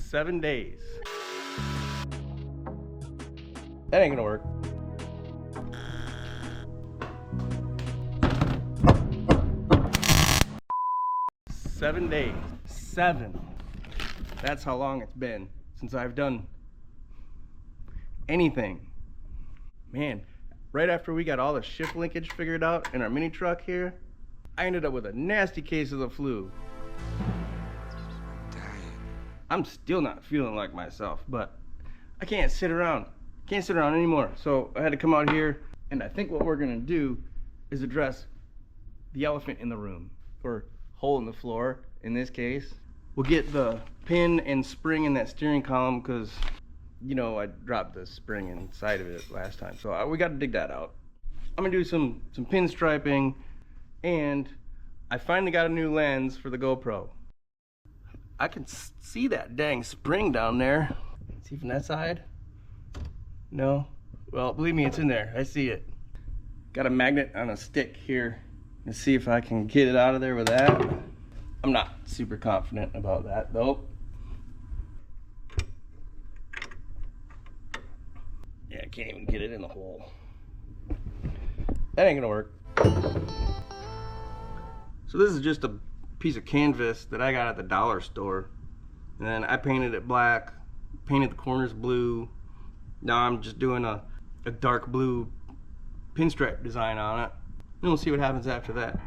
7 days. That ain't gonna work. Seven days. 7. That's how long it's been since I've done anything. Man, right after we got all the shift linkage figured out in our mini truck here, I ended up with a nasty case of the flu. I'm still not feeling like myself, but I can't sit around. Can't sit around anymore. So I had to come out here, and I think what we're gonna do is address the elephant in the room, or hole in the floor in this case. We'll get the pin and spring in that steering column because, you know, I dropped the spring inside of it last time. So we got to dig that out. I'm gonna do some pinstriping, and I finally got a new lens for the GoPro. I can see that dang spring down there. See from that side? No? Well, believe me, it's in there. I see it. Got a magnet on a stick here. Let's see if I can get it out of there with that. I'm not super confident about that though. Yeah, I can't even get it in the hole. That ain't gonna work. So this is just a piece of canvas that I got at the dollar store, and then I painted it black, painted the corners blue. Now I'm just doing a dark blue pinstripe design on it, and we'll see what happens after that.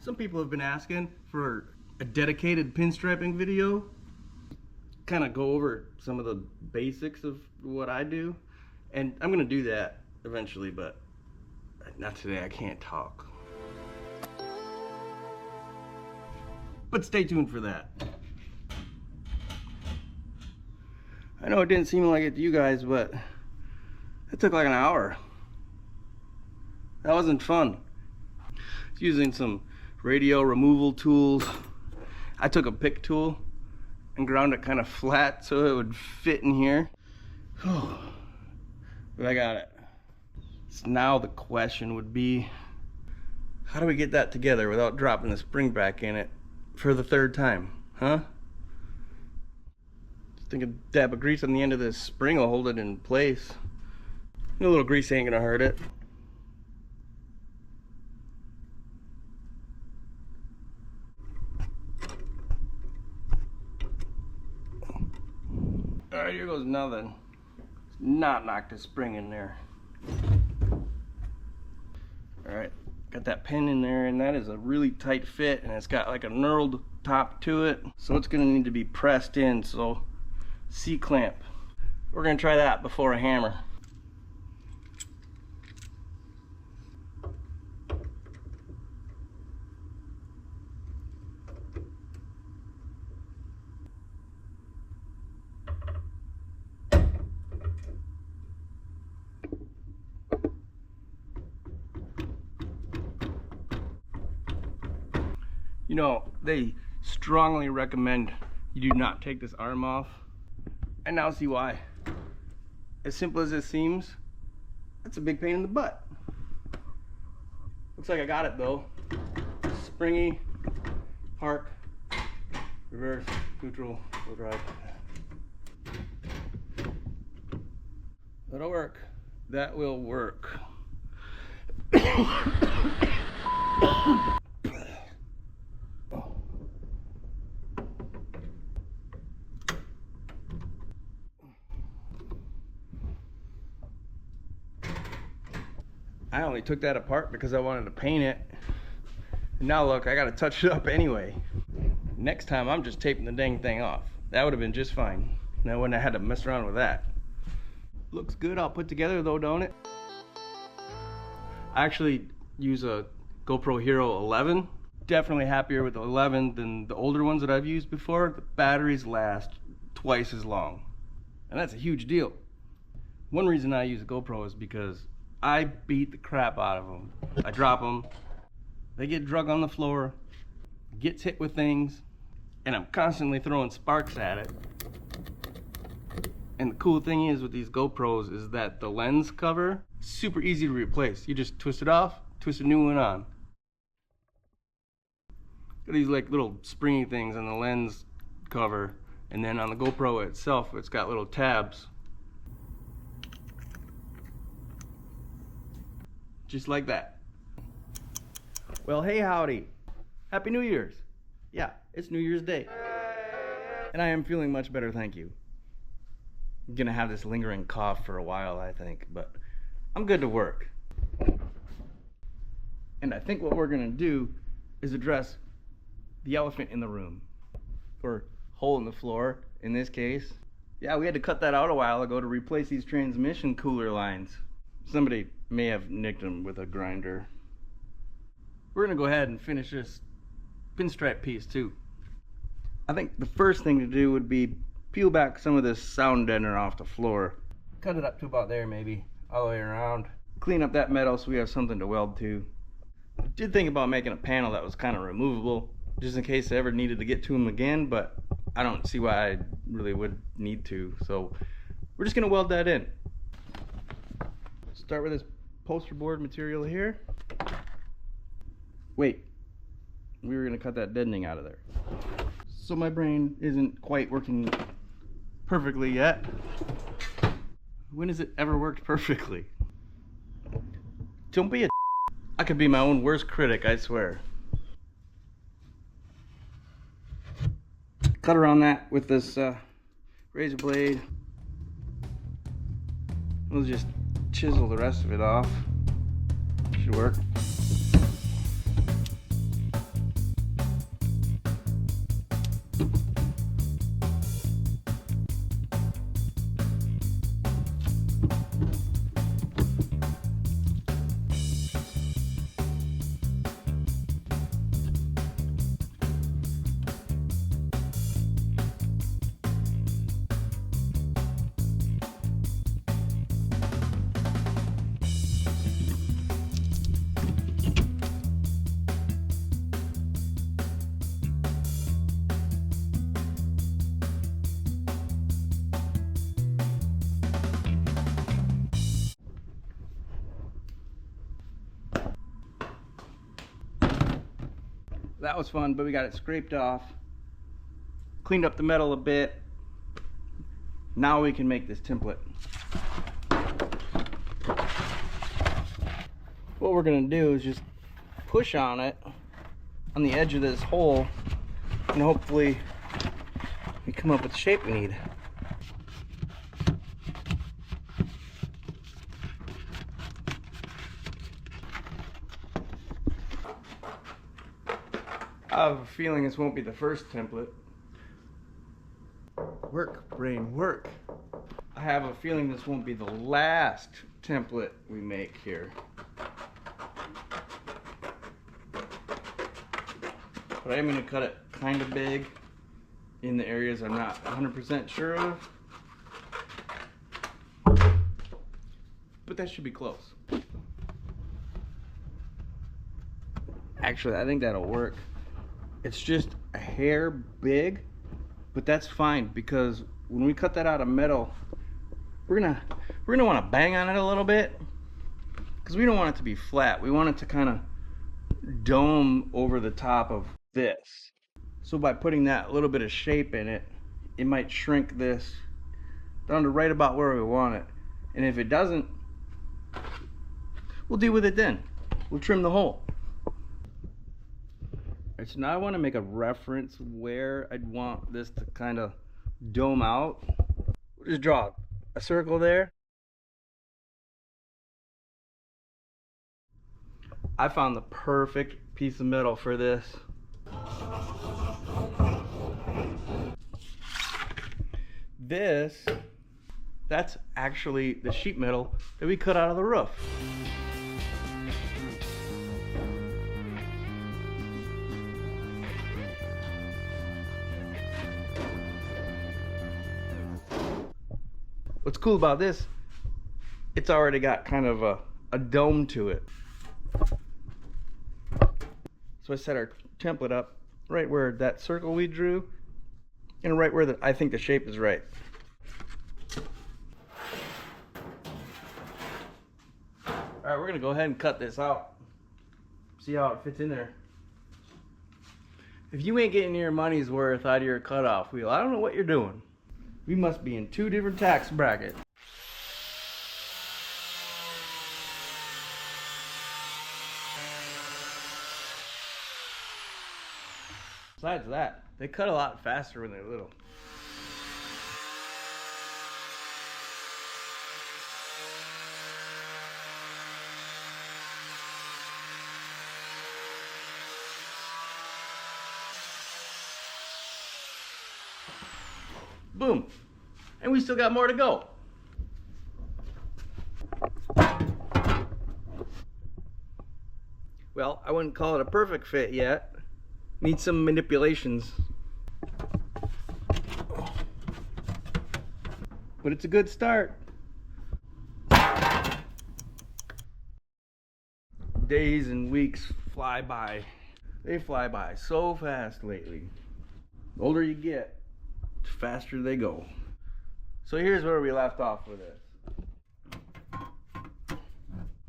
Some people have been asking for a dedicated pinstriping video, kind of go over some of the basics of what I do, and I'm gonna do that eventually, but not today. I can't talk. But stay tuned for that. I know it didn't seem like it to you guys, but it took like an hour. That wasn't fun. It's using some radio removal tools. I took a pick tool and ground it kind of flat so it would fit in here. But I got it. So now the question would be, how do we get that together without dropping the spring back in it for the 3rd time, huh? Just think a dab of grease on the end of this spring will hold it in place. A little grease ain't gonna hurt it. Alright, here goes nothing. Not knock the spring in there. Alright, got that pin in there, and that is a really tight fit, and it's got like a knurled top to it, so it's gonna need to be pressed in. So C-clamp. We're gonna try that before a hammer. You know, they strongly recommend you do not take this arm off. I now see why. As simple as it seems, that's a big pain in the butt. Looks like I got it though. Springy, park, reverse, neutral, wheel drive. That'll work. That will work. I only took that apart because I wanted to paint it. And now look, I gotta touch it up anyway. Next time I'm just taping the dang thing off. That would have been just fine. And I wouldn't have had to mess around with that. Looks good all put together though, don't it? I actually use a GoPro Hero 11. Definitely happier with the 11 than the older ones that I've used before. The batteries last twice as long. And that's a huge deal. One reason I use a GoPro is because I beat the crap out of them. I drop them, they get drug on the floor, gets hit with things, and I'm constantly throwing sparks at it. And the cool thing is with these GoPros is that the lens cover is super easy to replace. You just twist it off, twist a new one on. Got these like little springy things on the lens cover, and then on the GoPro itself it's got little tabs. Just like that. Well, hey howdy. Happy New Year's. Yeah, it's New Year's Day. And I am feeling much better, thank you. I'm gonna have this lingering cough for a while, I think, but I'm good to work. And I think what we're gonna do is address the elephant in the room, or hole in the floor in this case. Yeah, we had to cut that out a while ago to replace these transmission cooler lines. Somebody may have nicked them with a grinder. We're gonna go ahead and finish this pinstripe piece too. I think the first thing to do would be peel back some of this sound deadener off the floor. Cut it up to about there maybe, all the way around. Clean up that metal so we have something to weld to. I did think about making a panel that was kind of removable, just in case I ever needed to get to them again, but I don't see why I really would need to. So we're just gonna weld that in. Start with this poster board material here. Wait, we were gonna cut that deadening out of there. So my brain isn't quite working perfectly yet. When has it ever worked perfectly? Don't be a I could be my own worst critic, I swear. Cut around that with this razor blade. We'll just chisel the rest of it off. Should work. That was fun, but we got it scraped off, cleaned up the metal a bit. Now we can make this template. What we're gonna do is just push on it on the edge of this hole, and hopefully we come up with the shape we need. I have a feeling this won't be the first template. Work, brain, work. I have a feeling this won't be the last template we make here. But I am going to cut it kind of big in the areas I'm not 100% sure of. But that should be close. Actually, I think that'll work. It's just a hair big, but that's fine because when we cut that out of metal, we're gonna want to bang on it a little bit because we don't want it to be flat. We want it to kind of dome over the top of this. So by putting that little bit of shape in it, it might shrink this down to right about where we want it. And if it doesn't, we'll deal with it then. we'll trim the hole. Alright, so now I want to make a reference where I'd want this to kind of dome out. We'll just draw a circle there. I found the perfect piece of metal for this. That's actually the sheet metal that we cut out of the roof. What's cool about this, it's already got kind of a dome to it. So I set our template up right where that circle we drew, and right where I think the shape is right. Alright, we're gonna go ahead and cut this out. See how it fits in there. If you ain't getting your money's worth out of your cutoff wheel, I don't know what you're doing. We must be in two different tax brackets. Besides that, they cut a lot faster when they're little. Boom. And we still got more to go. Well, I wouldn't call it a perfect fit yet. Need some manipulations. But it's a good start. Days and weeks fly by. They fly by so fast lately. The older you get, the faster they go. So here's where we left off with this.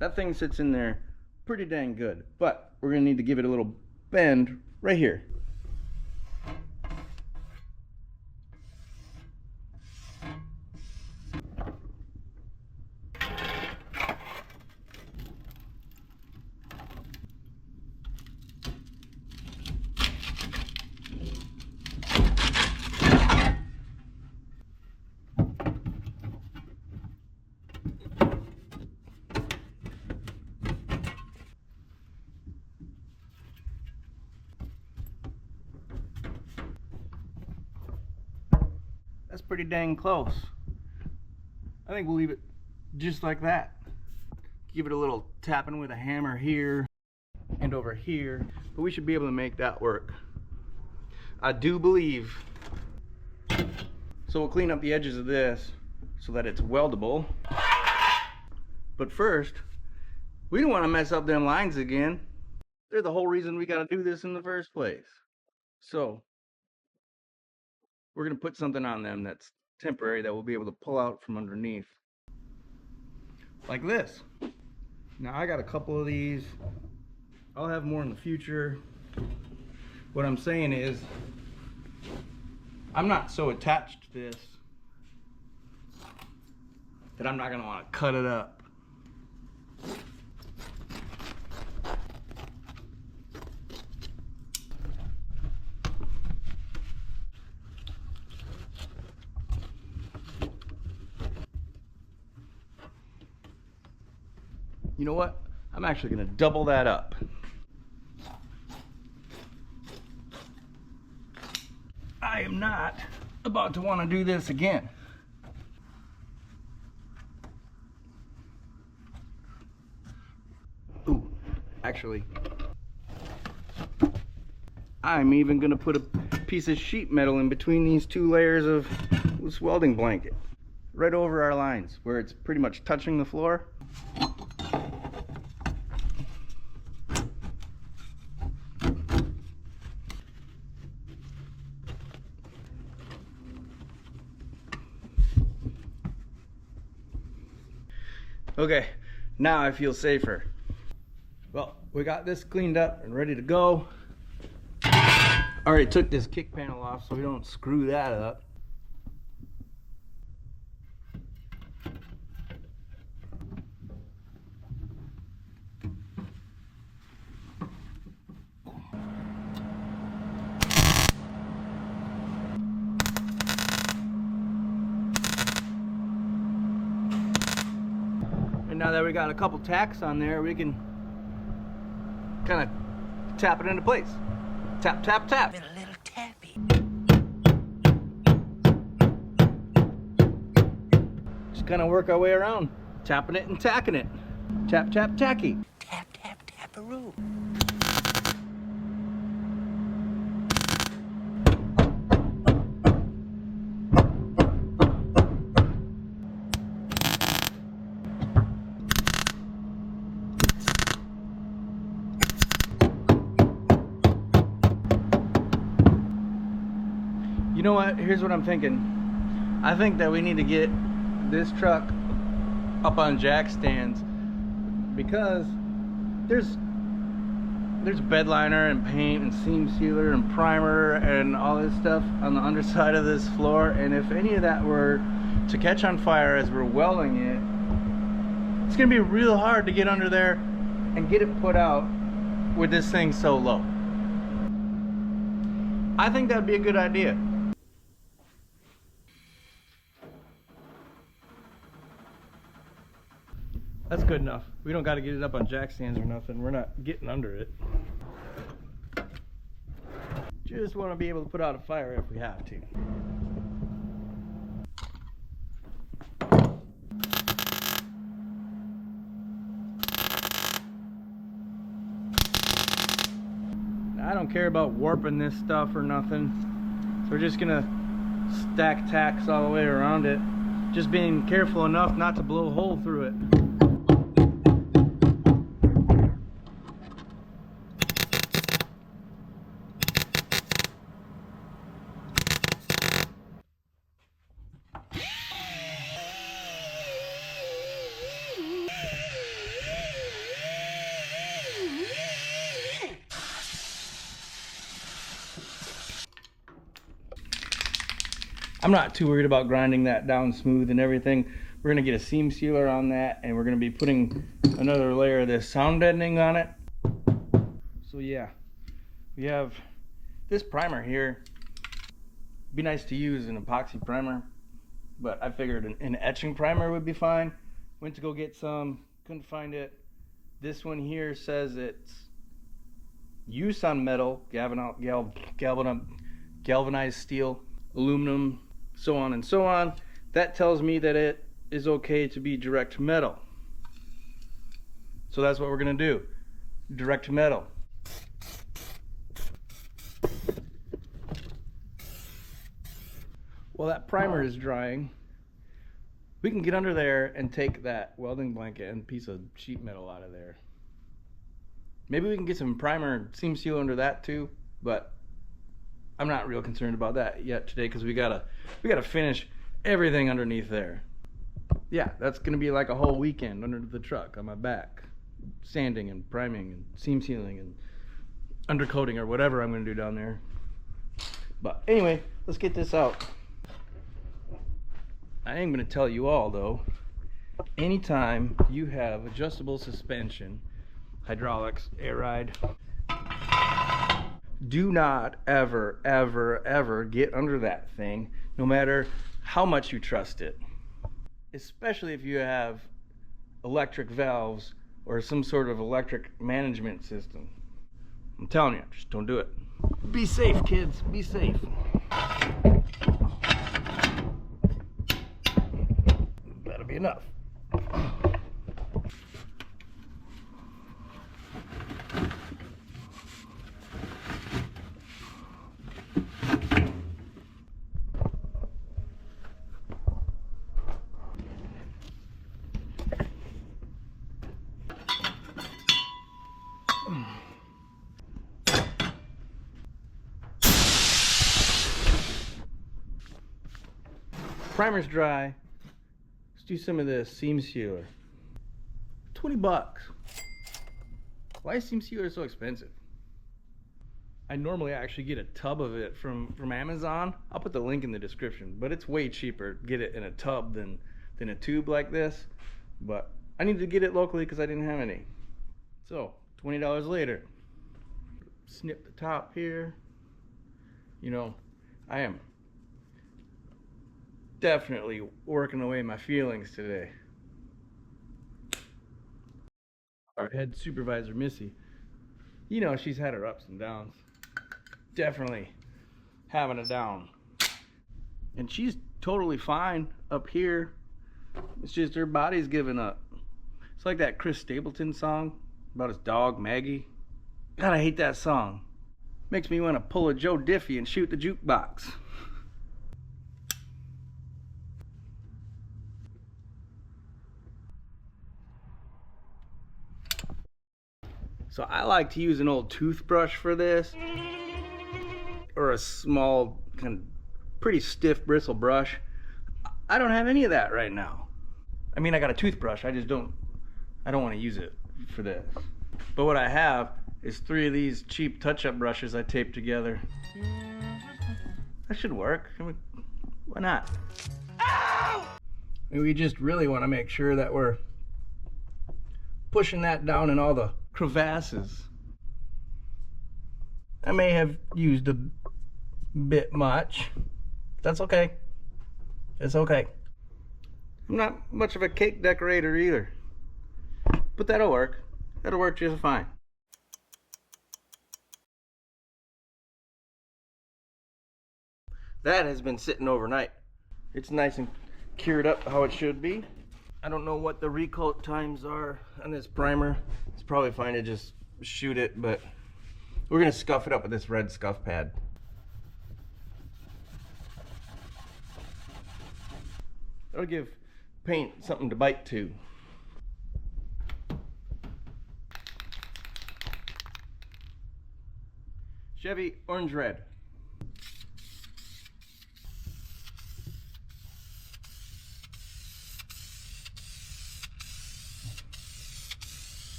That thing sits in there pretty dang good, but we're gonna need to give it a little bend right here. That's pretty dang close. I think we'll leave it just like that. Give it a little tapping with a hammer here and over here, but we should be able to make that work. I do believe. So we'll clean up the edges of this so that it's weldable. But first, we don't want to mess up them lines again. They're the whole reason we got to do this in the first place. So we're going to put something on them that's temporary that we'll be able to pull out from underneath. Like this. Now I got a couple of these. I'll have more in the future. What I'm saying is, I'm not so attached to this that I'm not going to want to cut it up. You know what? I'm actually going to double that up. I am not about to want to do this again. Ooh, actually, I'm even going to put a piece of sheet metal in between these two layers of this welding blanket, right over our lines where it's pretty much touching the floor. Okay, now I feel safer. Well, we got this cleaned up and ready to go. Already took this kick panel off so we don't screw that up. Now that we got a couple tacks on there, we can kind of tap it into place. Tap, tap, tap. Been a little tappy. Just kind of work our way around, tapping it and tacking it. Tap, tap, tacky. Tap, tap, taparoo. You know what? Here's what I'm thinking. I think that we need to get this truck up on jack stands because there's bed liner and paint and seam sealer and primer and all this stuff on the underside of this floor, and if any of that were to catch on fire as we're welding it, it's gonna be real hard to get under there and get it put out with this thing so low. I think that'd be a good idea. That's good enough. We don't got to get it up on jack stands or nothing. We're not getting under it. Just want to be able to put out a fire if we have to. Now, I don't care about warping this stuff or nothing. So we're just gonna stack tacks all the way around it. Just being careful enough not to blow a hole through it. I'm not too worried about grinding that down smooth and everything. We're gonna get a seam sealer on that, and we're gonna be putting another layer of this sound deadening on it. So yeah, we have this primer here. Be nice to use an epoxy primer, but I figured an etching primer would be fine. Went to go get some, couldn't find it. This one here says it's use on metal, galvanized steel, aluminum, so on and so on. That tells me that it is okay to be direct metal. So that's what we're gonna do. Direct metal. While that primer is drying, we can get under there and take that welding blanket and piece of sheet metal out of there. Maybe we can get some primer seam seal under that too, but I'm not real concerned about that yet today because we gotta finish everything underneath there. Yeah, that's gonna be like a whole weekend under the truck on my back, sanding and priming and seam sealing and undercoating or whatever I'm gonna do down there. But anyway, let's get this out. I am gonna tell you all though, anytime you have adjustable suspension, hydraulics, air ride, do not ever get under that thing, no matter how much you trust it. Especially if you have electric valves or some sort of electric management system. I'm telling you, just don't do it. Be safe, kids, be safe. That'll be enough. Primer's dry. Let's do some of this seam sealer. 20 bucks. Why is seam sealer so expensive? I normally actually get a tub of it from Amazon. I'll put the link in the description, but it's way cheaper to get it in a tub than a tube like this. But I need to get it locally because I didn't have any. So $20 later, snip the top here. You know, I am definitely working away my feelings today. our head supervisor, Missy. You know, she's had her ups and downs. Definitely having a down. And she's totally fine up here. It's just her body's giving up. It's like that Chris Stapleton song about his dog, Maggie. God, I hate that song. Makes me want to pull a Joe Diffie and shoot the jukebox. So I like to use an old toothbrush for this, or a small, kind of pretty stiff bristle brush. I don't have any of that right now. I mean, I got a toothbrush, I don't want to use it for this. But what I have is 3 of these cheap touch-up brushes I taped together. That should work. I mean, why not? Ow! And we just really want to make sure that we're pushing that down in all the crevasses. I may have used a bit much. That's okay. It's okay. I'm not much of a cake decorator either. But that'll work. That'll work just fine. That has been sitting overnight. It's nice and cured up how it should be. I don't know what the recoat times are on this primer. It's probably fine to just shoot it, but we're gonna scuff it up with this red scuff pad. That'll give paint something to bite to. Chevy orange red.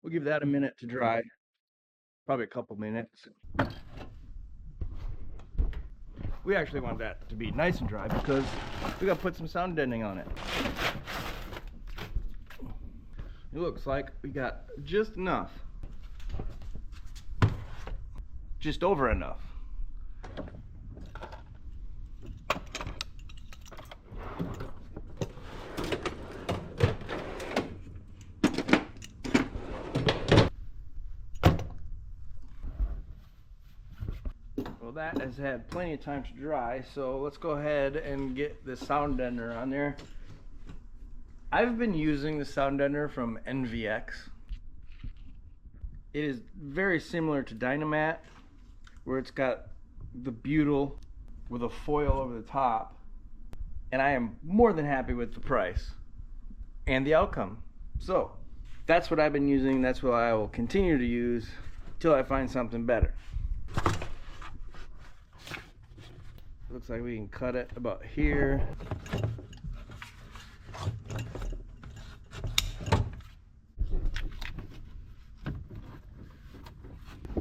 We'll give that a minute to dry, probably a couple minutes. We actually want that to be nice and dry because we gotta put some sound deadening on it. It looks like we got just enough. Just over enough. Well, that has had plenty of time to dry, so let's go ahead and get the sound deadener on there. I've been using the sound deadener from NVX. It is very similar to Dynamat, where it's got the butyl with a foil over the top, and I am more than happy with the price and the outcome. So that's what I've been using. That's what I will continue to use until I find something better. Looks like we can cut it about here.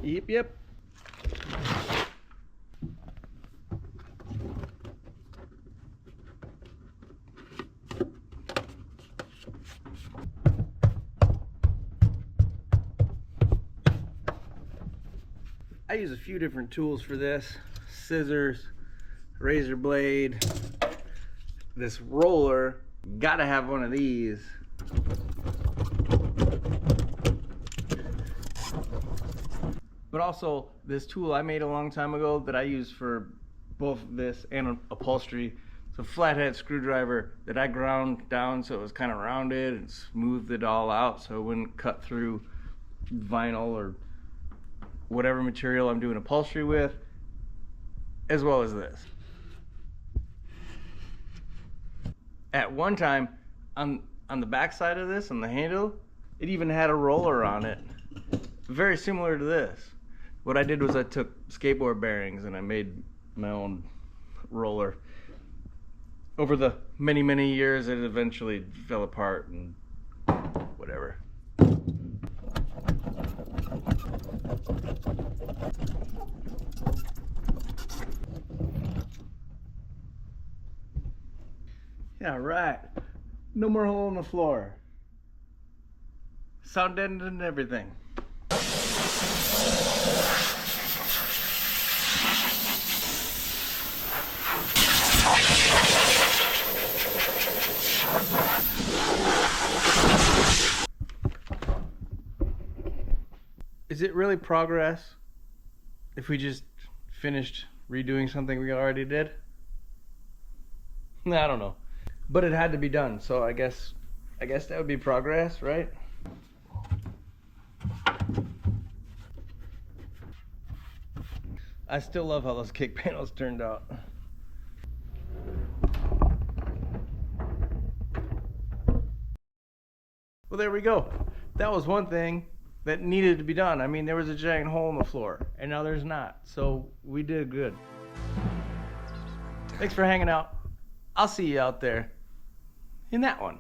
Yep. I use a few different tools for this. Scissors, razor blade, this roller. Gotta have one of these. But also this tool I made a long time ago that I use for both this and upholstery. It's a flathead screwdriver that I ground down so it was kind of rounded and smoothed it all out so it wouldn't cut through vinyl or whatever material I'm doing upholstery with, as well as this. At one time, on the back side of this, on the handle, it even had a roller on it, very similar to this. What I did was I took skateboard bearings and I made my own roller. Over the many years, it eventually fell apart and whatever. Yeah, right. No more hole in the floor. Sound deadened and everything. is it really progress if we just finished redoing something we already did? I don't know. But it had to be done, so I guess that would be progress, right? I still love how those kick panels turned out. Well, there we go. That was one thing that needed to be done. I mean, there was a giant hole in the floor, and now there's not. So we did good. Thanks for hanging out. I'll see you out there in that one.